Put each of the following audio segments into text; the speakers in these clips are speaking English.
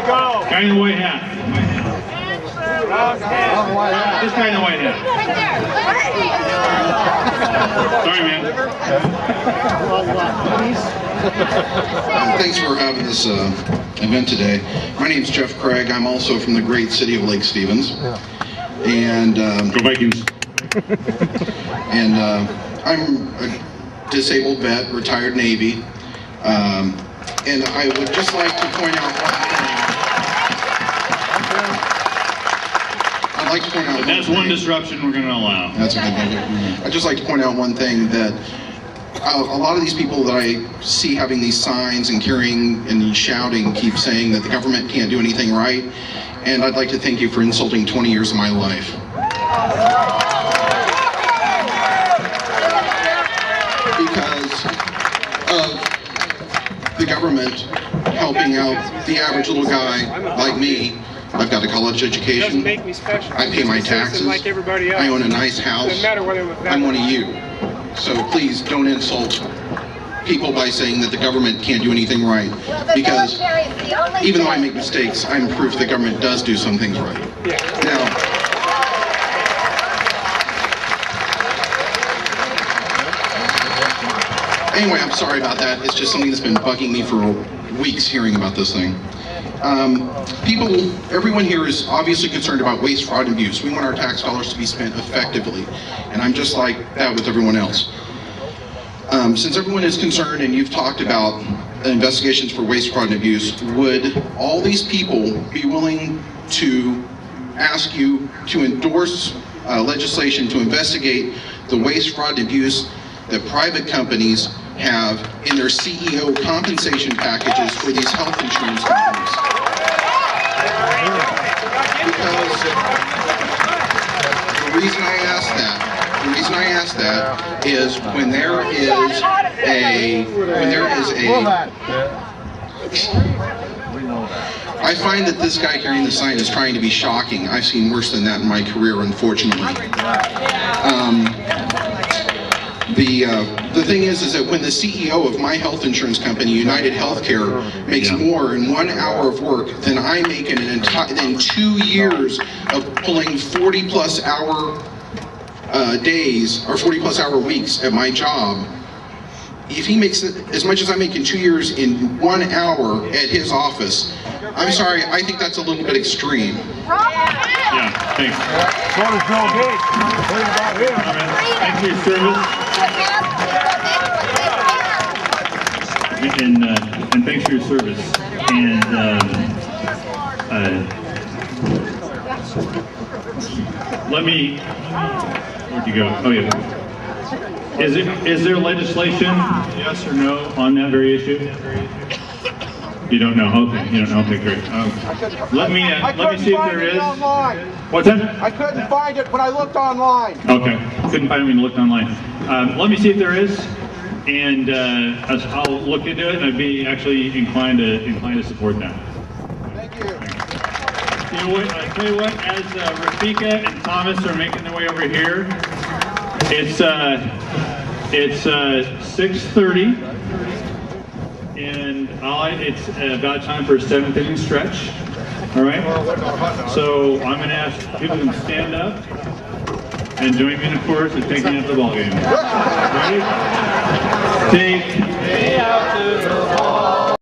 Guy in the white hat. This guy in the white hat. Sorry, man. Thanks for having this event today. My name is Jeff Craig. I'm also from the great city of Lake Stevens. And Go Vikings. And I'm a disabled vet, retired Navy. And I would just like to point out one thing. I'd like to point out That's one disruption we're going to allow. That's a good thing. I'd just like to point out one thing, that a lot of these people that I see having these signs and carrying and shouting keep saying that the government can't do anything right. And I'd like to thank you for insulting 20 years of my life. Because of the government helping out the average little guy like me. I've got a college education, I pay my taxes, I own a nice house, I'm one of you. So please don't insult people by saying that the government can't do anything right. Because even though I make mistakes, I'm proof the government does do some things right. Now, anyway, I'm sorry about that. It's just something that's been bugging me for weeks hearing about this thing. Everyone here is obviously concerned about waste, fraud, and abuse. We want our tax dollars to be spent effectively, and I'm just like that with everyone else. Since everyone is concerned and you've talked about investigations for waste, fraud, and abuse, would all these people be willing to ask you to endorse legislation to investigate the waste, fraud, and abuse that private companies have in their CEO compensation packages for these health insurance companies? Because the reason I ask that is when there is I find that this guy carrying the sign is trying to be shocking. I've seen worse than that in my career, unfortunately. The thing is that when the CEO of my health insurance company, United Healthcare, makes more in 1 hour of work than I make in 2 years of pulling 40-plus hour days or 40-plus hour weeks at my job, if he makes as much as I make in 2 years in 1 hour at his office, I'm sorry, I think that's a little bit extreme. Yeah, thanks. Thanks for your service. And thanks for your service. And let me, where'd you go? Oh yeah. Is there legislation, yes or no, on that very issue? You don't know? Okay, you don't know. Okay, great. Let me see if there is. What's that? I couldn't find it when I looked online. Okay, couldn't find it when you looked online. Let me see if there is, and I'll look into it, and I'd be actually inclined to support that. Thank you. You know what? I tell you what. As Rafika and Thomas are making their way over here, it's 6:30. And it's about time for a 7th inning stretch. All right. So I'm going to ask people to stand up and join me in the chorus of taking out the ball game. Ready? Take me out to the ball.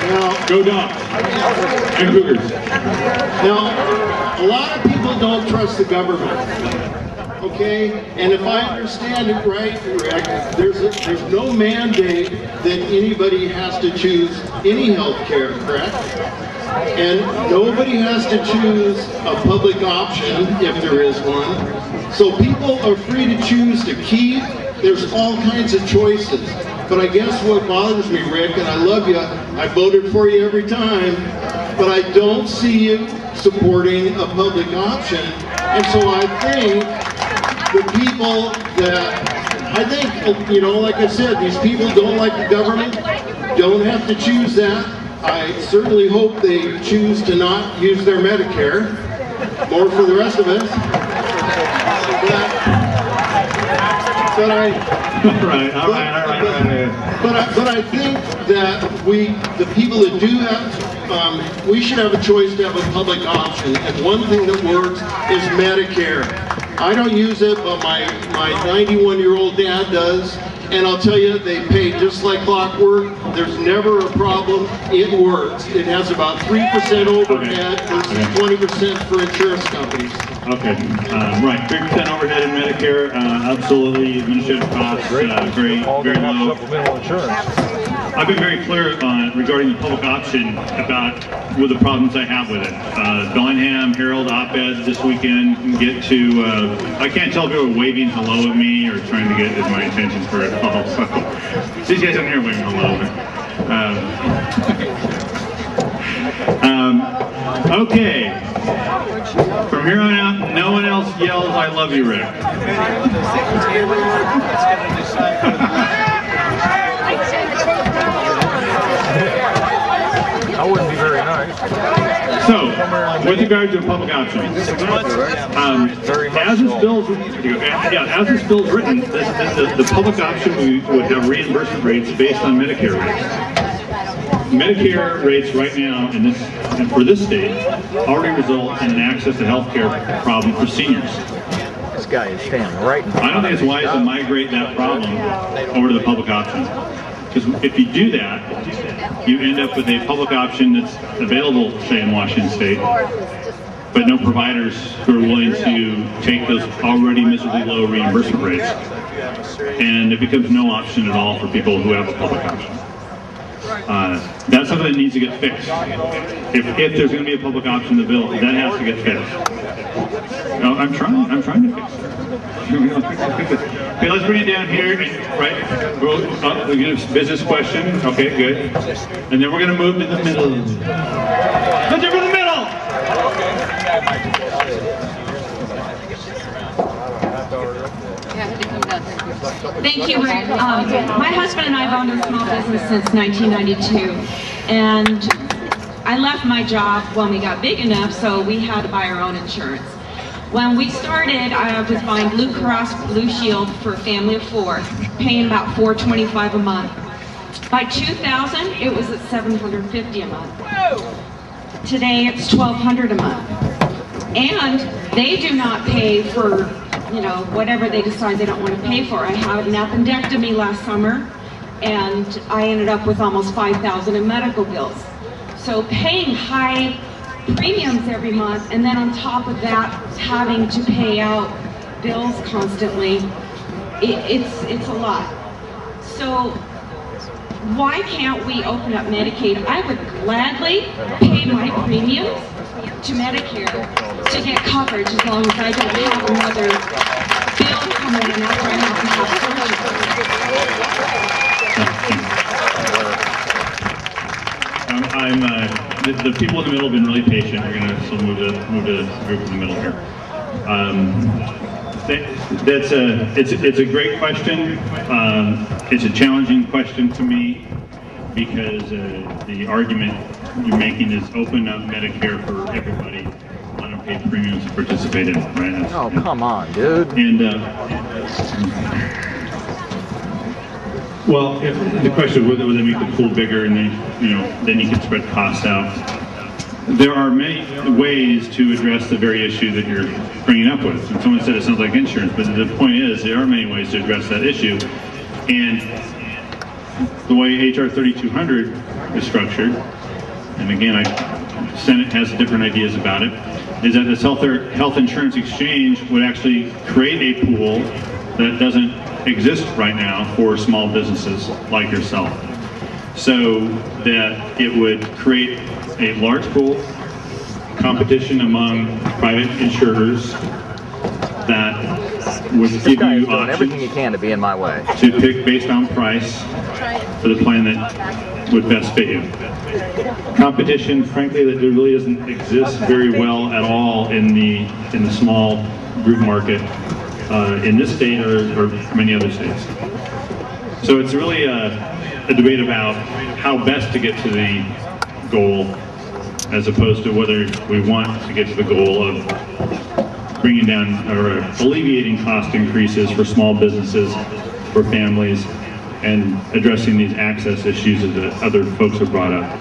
Now, go Dogs and Cougars. Now, a lot of people don't trust the government. Okay, and if I understand it right, Rick, there's no mandate that anybody has to choose any health care, correct? And nobody has to choose a public option if there is one. So people are free to choose to keep. There's all kinds of choices. But I guess what bothers me, Rick, and I love you, I voted for you every time, but I don't see you supporting a public option. And so I think the people that, like I said, these people don't like the government, don't have to choose that. I certainly hope they choose to not use their Medicare, more for the rest of us. So but I. all right. But I think that the people that do have, we should have a choice to have a public option. And one thing that works is Medicare. I don't use it, but my 91-year-old dad does. And I'll tell you, they pay just like clockwork. There's never a problem. It works. It has about 3% overhead versus 20% for insurance companies. Okay, right. 3% overhead in Medicare, absolutely. Administrative costs, very low. Supplemental insurance. I've been very clear regarding the public option about the problems I have with it. Bellingham Herald op-ed this weekend can get to, I can't tell if they were waving hello at me or trying to get my attention for it. These guys aren't here waving hello. Okay. From here on out, no one else yells, "I love you, Rick." That wouldn't be very nice. So, with regard to a public option, as this bill is written, the public option would have reimbursement rates based on Medicare rates. Medicare rates right now for this state already result in an access to health care problem for seniors. This guy is standing right in front I don't think it's wise to migrate that problem over to the public option. Because if you do that, you end up with a public option that's available, say, in Washington State, but no providers who are willing to take those already miserably low reimbursement rates. And it becomes no option at all for people who have a public option. That's something that needs to get fixed. If there's going to be a public option in the bill, that has to get fixed. No, I'm trying to fix it. Okay, let's bring it down here. Right, we'll get a business question. Okay, good. And then we're going to move to the middle. Let's go to the middle. Thank you, Rick. My husband and I have owned a small business since 1992, and I left my job when we got big enough, so we had to buy our own insurance. When we started, I was buying Blue Cross Blue Shield for a family of 4, paying about $425 a month. By 2000, it was at $750 a month. Today, it's $1,200 a month. And they do not pay for, whatever they decide they don't want to pay for. I had an appendectomy last summer, and I ended up with almost $5,000 in medical bills. So paying high premiums every month, and then on top of that, having to pay out bills constantly, it's a lot. So why can't we open up Medicaid? I would gladly pay my premiums to Medicare to get coverage as long as I don't have another bill coming in after I have to have surgery. The people in the middle have been really patient. We're going to still move to the group in the middle here. It's a great question. It's a challenging question to me because the argument you're making is open up Medicare for everybody on unpaid premiums to participate in it, right? Oh, come on, dude. And well, the question would they make the pool bigger and then you can spread costs out. There are many ways to address the very issue that you're bringing up with. And someone said it sounds like insurance, but the point is there are many ways to address that issue. And the way HR 3200 is structured, and again, the Senate has different ideas about it, is that this health insurance exchange would actually create a pool that doesn't exist right now for small businesses like yourself. So that it would create a large pool, competition among private insurers that would give you doing everything he options can to be in my way. to pick based on price for the plan that would best fit you. Competition, frankly, that really doesn't exist very well at all in the small group market in this state or many other states. So it's really a debate about how best to get to the goal, as opposed to whether we want to get to the goal of bringing down or alleviating cost increases for small businesses for families and addressing these access issues that other folks have brought up.